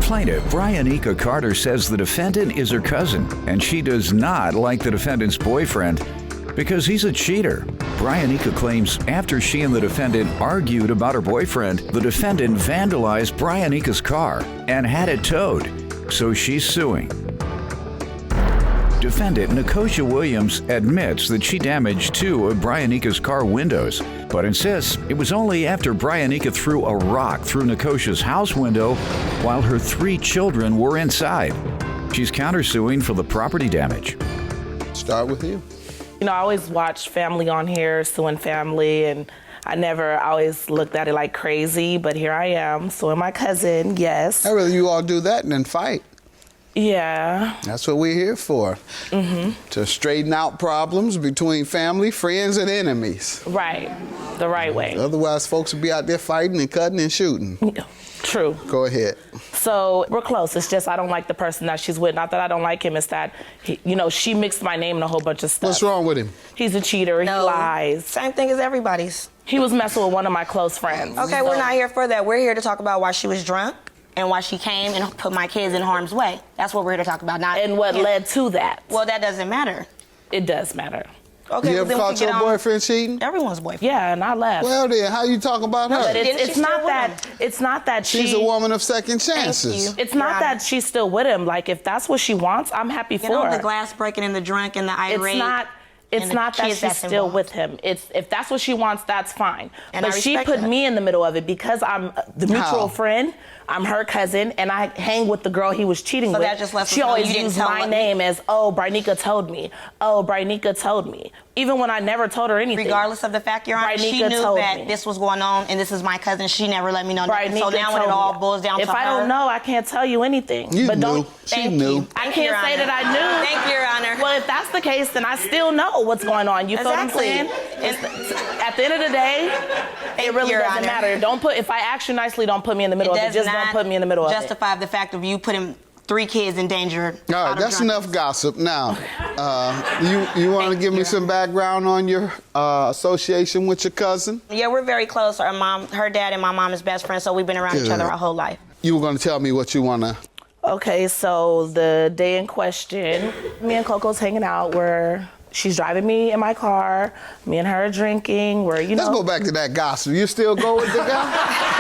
Plaintiff Brianica Carter says the defendant is her cousin, and she does not like the defendant's boyfriend because he's a cheater. Brianica claims after she and the defendant argued about her boyfriend, the defendant vandalized Brianica's car and had it towed, so she's suing. Defendant Nicosia Williams admits that she damaged 2 of Brianica's car windows, but insists it was only after Brianica threw a rock through Nicosia's house window while her 3 children were inside. She's countersuing for the property damage. Start with you. You know, I always watch family on here, suing family, and I always looked at it like crazy, but here I am, suing my cousin, yes. I'd rather you all do that than fight. Yeah. That's what we're here for. To straighten out problems between family, friends, and enemies. Right. The right way. Otherwise, folks will be out there fighting and cutting and shooting. True. Go ahead. So we're close. It's just I don't like the person that she's with. Not that I don't like him. It's that, she mixed my name in a whole bunch of stuff. What's wrong with him? He's a cheater. He lies. Same thing as everybody's. He was messing with one of my close friends. Okay, we're not here for that. We're here to talk about why she was drunk and why she came and put my kids in harm's way. That's what we're here to talk about. And what led to that. Well, that doesn't matter. It does matter. Okay, you ever caught your boyfriend cheating? Everyone's boyfriend. Yeah, and I left. Well then, how you talk about her? But it's not that she's a woman of second chances. It's not that she's still with him. Like, if that's what she wants, I'm happy for her. The glass breaking and the drunk and the irate. It's not that she's still with him. If that's what she wants, that's fine. But she put me in the middle of it because I'm the mutual friend. I'm her cousin, and I hang with the girl he was cheating with. That just lets she always used my name as, Brianica told me. Brianica told me. Even when I never told her anything. Regardless of the fact, Your Honor, she knew that this was going on, and this is my cousin. She never let me know nothing. So now when it all boils down to her. If I don't know, I can't tell you anything. She knew. I can't say that I knew. Thank you, Your Honor. Well, if that's the case, then I still know what's going on. You feel what I'm saying? At the end of the day, it really doesn't matter. If I ask you nicely, don't put me in the middle of it. Just don't put me in the middle of it. Justify the fact of you putting 3 kids in danger. All right, that's enough gossip. Now, you want to give me some background on your association with your cousin? Yeah, we're very close. Her dad and my mom is best friends, so we've been around each other our whole life. You were going to tell me what you want to... Okay, so the day in question, me and Coco's hanging out where she's driving me in my car, me and her are drinking, Let's go back to that gossip. You still go with the guy?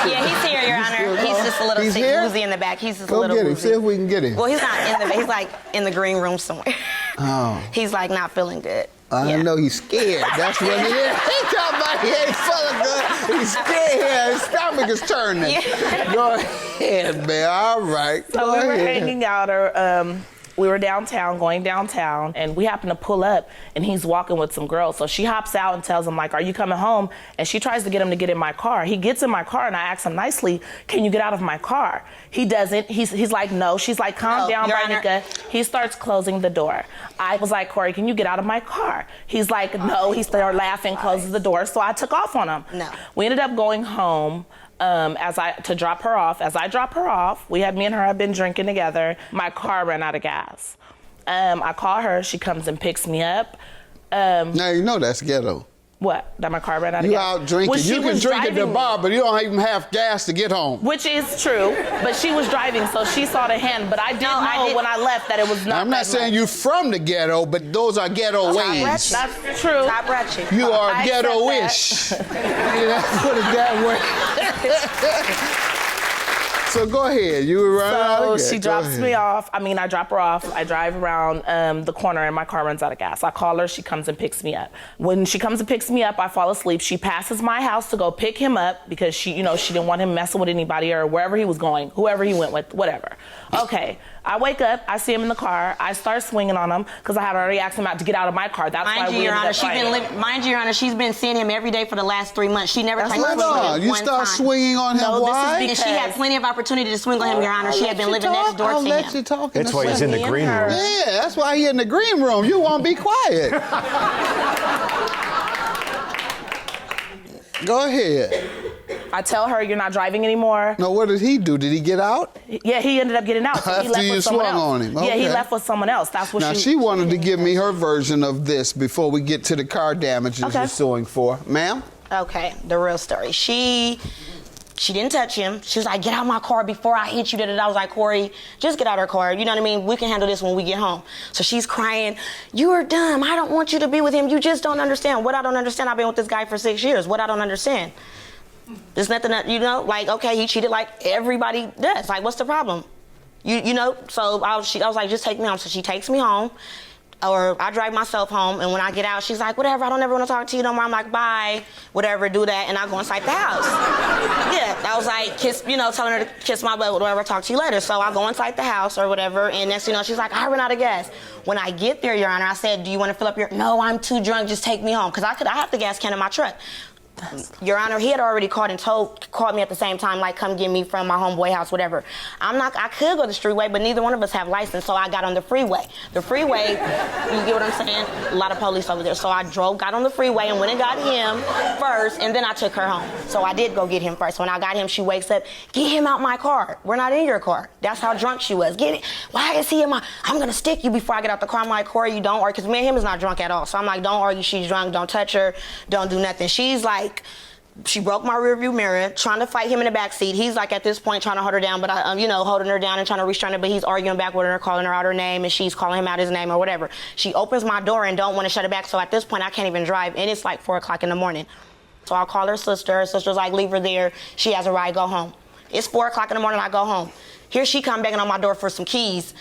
Yeah, he's here, Your Honor. He's just a little woozy in the back. He's just a little woozy. Go get him. woozy. See if we can get him. Well, he's not in the back. He's like in the green room somewhere. Oh. He's like not feeling good. I know he's scared. That's what it is. He talking about he ain't feeling good. He's scared. His stomach is turning. Yeah. Go ahead, man. All right. So we were hanging out, we were going downtown, and we happened to pull up, and he's walking with some girls. So she hops out and tells him, like, are you coming home? And she tries to get him to get in my car. He gets in my car, and I ask him nicely, can you get out of my car? He doesn't. He's like, no. She's like, calm down, Brianica. He starts closing the door. I was like, Corey, can you get out of my car? He's like, no. He started laughing, closes the door. So I took off on him. No. We ended up going home. To drop her off. As I drop her off, me and her have been drinking together. My car ran out of gas. I call her. She comes and picks me up. Now you know that's ghetto. What? That my car ran out of gas? You out drinking. Well, you can drink at the bar, but you don't even have gas to get home. Which is true. But she was driving, so she saw the hand. But I didn't know when I left that it was not. I'm not saying you're from the ghetto, but those are ghetto ways. That's true. Top ratchet. You are ghetto-ish. Let's put it that way. So go ahead. You were running out of gas. So she drops me off. I drop her off. I drive around the corner, and my car runs out of gas. I call her. She comes and picks me up. When she comes and picks me up, I fall asleep. She passes my house to go pick him up because she didn't want him messing with anybody or wherever he was going, whoever he went with, whatever. Okay. I wake up. I see him in the car. I start swinging on him because I had already asked him out to get out of my car. That's why we ended up fighting. Mind you, Your Honor, she's been seeing him every day for the last 3 months. She never tried to swing on him. You start swinging on him. No, why? This is she had plenty of opportunity to swing on him, Your Honor. She had been living next door to him. I'll let you talk. That's why he's in the green room. Yeah, that's why he's in the green room. You won't be quiet. Go ahead. I tell her, you're not driving anymore. No, what did he do? Did he get out? Yeah, he ended up getting out. So After you swung on him. Okay. Yeah, he left with someone else. That's what now, she wanted to give me her version of this before we get to the car damages you're suing for. Ma'am? Okay, the real story. She She didn't touch him. She was like, get out of my car before I hit you. I was like, Corey, just get out of her car. You know what I mean? We can handle this when we get home. So she's crying, you are dumb. I don't want you to be with him. You just don't understand. What I don't understand, I've been with this guy for 6 years. What I don't understand. There's nothing that, you know, like, okay, he cheated like everybody does. Like, what's the problem? You know, so I was like, just take me home. So she takes me home. Or I drive myself home, and when I get out, she's like, whatever, I don't ever want to talk to you no more. I'm like, bye, whatever, do that, and I go inside the house. Yeah, I was like, telling her to kiss my butt, whatever, talk to you later. So I go inside the house or whatever, and next thing you know, she's like, I ran out of gas. When I get there, Your Honor, I said, do you want to fill up your, no, I'm too drunk, just take me home, because I have the gas can in my truck. Your Honor, he had already called me at the same time, like, come get me from my homeboy house, whatever. I could go the streetway, but neither one of us have license, so I got on the freeway. The freeway, you get what I'm saying? A lot of police over there. So I got on the freeway and went and got him first, and then I took her home. So I did go get him first. When I got him, she wakes up, get him out my car. We're not in your car. That's how drunk she was. Get it. Why is he in my, I'm gonna stick you before I get out the car. I'm like, Corey, you don't argue, because me and him is not drunk at all. So I'm like, don't argue, she's drunk, don't touch her, don't do nothing. She's like, she broke my rearview mirror, trying to fight him in the back seat. He's like at this point trying to hold her down, but holding her down and trying to restrain her, but he's arguing back with her, calling her out her name, and she's calling him out his name or whatever. She opens my door and don't want to shut it back, so at this point I can't even drive, and it's like 4 o'clock in the morning. So I'll call her sister. Her sister's like, leave her there. She has a ride, go home. It's 4 o'clock in the morning, I go home. Here she come banging on my door for some keys,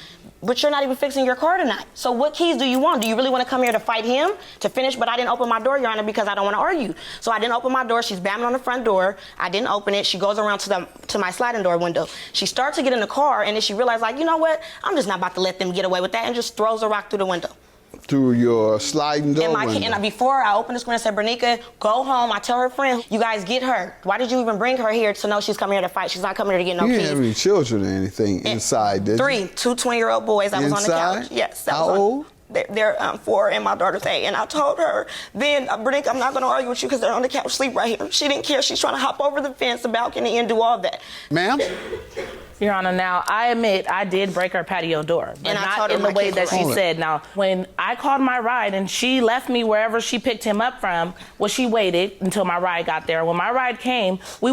but you're not even fixing your car tonight. So what keys do you want? Do you really want to come here to fight him, to finish? But I didn't open my door, Your Honor, because I don't want to argue. So I didn't open my door. She's banging on the front door. I didn't open it. She goes around to my sliding door window. She starts to get in the car, and then she realized, like, you know what? I'm just not about to let them get away with that, and just throws a rock through the window. Through your sliding door window? And before I opened the screen, I said, Bernica, go home. I tell her friend, you guys get her. Why did you even bring her here to know she's coming here to fight? She's not coming here to get no keys. You didn't have any children or anything inside, did you? 3, 2 20-year-old boys that was on the couch. Yes. How old? They're 4 and my daughter's 8. And I told her, then, Bernica, I'm not going to argue with you because they're on the couch, sleep right here. She didn't care. She's trying to hop over the fence, the balcony, and do all that. Ma'am? Your Honor, now, I admit I did break her patio door, but not in the way that she said. Now, when I called my ride and she left me wherever she picked him up from, well, she waited until my ride got there. When my ride came, we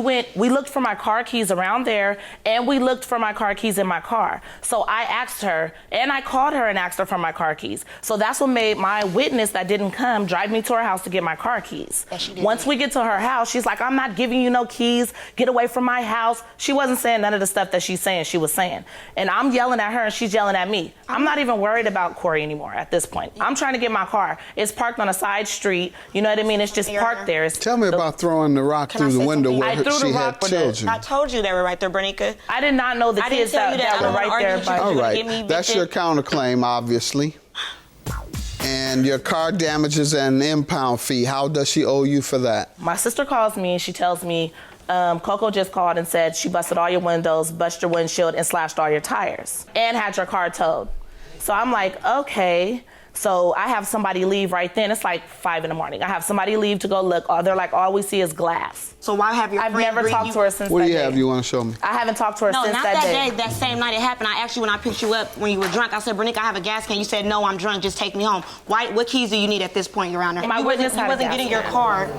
looked for my car keys around there, and we looked for my car keys in my car. So I asked her, and I called her and asked her for my car keys. So that's what made my witness that didn't come drive me to her house to get my car keys. Once we get to her house, she's like, I'm not giving you no keys. Get away from my house. She wasn't saying none of the stuff that she's saying she was saying. And I'm yelling at her and she's yelling at me. I'm not even worried about Corey anymore at this point. I'm trying to get my car. It's parked on a side street. You know what I mean? It's just parked there. Tell me about throwing the rock through the window where she had children. I told you they were right there, Bernica. I did not know the kids that were right there. All right, that's your counterclaim, obviously. And your car damages and impound fee, how does she owe you for that? My sister calls me and she tells me, Coco just called and said she busted all your windows, busted your windshield, and slashed all your tires, and had your car towed. So I'm like, okay. So I have somebody leave right then. It's like 5 in the morning. I have somebody leave to go look. They're like, all we see is glass. So why have your I've never talked to her since that day. What do you have you want to show me? I haven't talked to her since that day. No, not that day. That same night it happened. When I picked you up when you were drunk, I said, Bernica, I have a gas can. You said, no, I'm drunk. Just take me home. What keys do you need at this point, Your Honor? My witness wasn't getting your car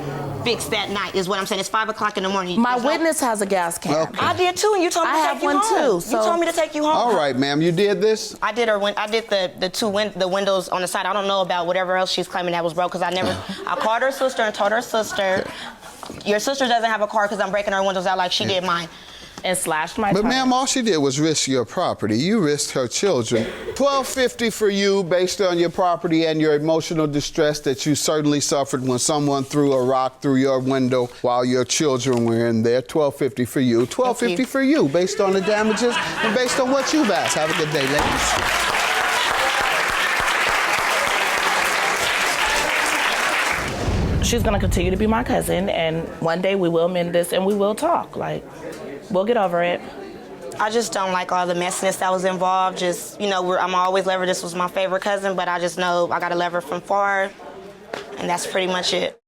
fixed that night, is what I'm saying. It's 5 o'clock in the morning. My witness has a gas can. Okay. I did too, and you told me to take you home. I have one too. You told me to take you home. All right, ma'am, you did this? I did the windows on the side. I don't know about whatever else she's claiming that was broke, because I called her sister and told her sister, your sister doesn't have a car because I'm breaking her windows out like she did mine. And slashed my tires. But ma'am, all she did was risk your property. You risked her children. $12.50 for you based on your property and your emotional distress that you certainly suffered when someone threw a rock through your window while your children were in there. $12.50 for you. $12.50 for you based on the damages and based on what you've asked. Have a good day, ladies. She's gonna continue to be my cousin, and one day we will mend this and we will talk. Like, we'll get over it. I just don't like all the messiness that was involved. Just, I'm always love her. This was my favorite cousin, but I just know I gotta love her from far, and that's pretty much it.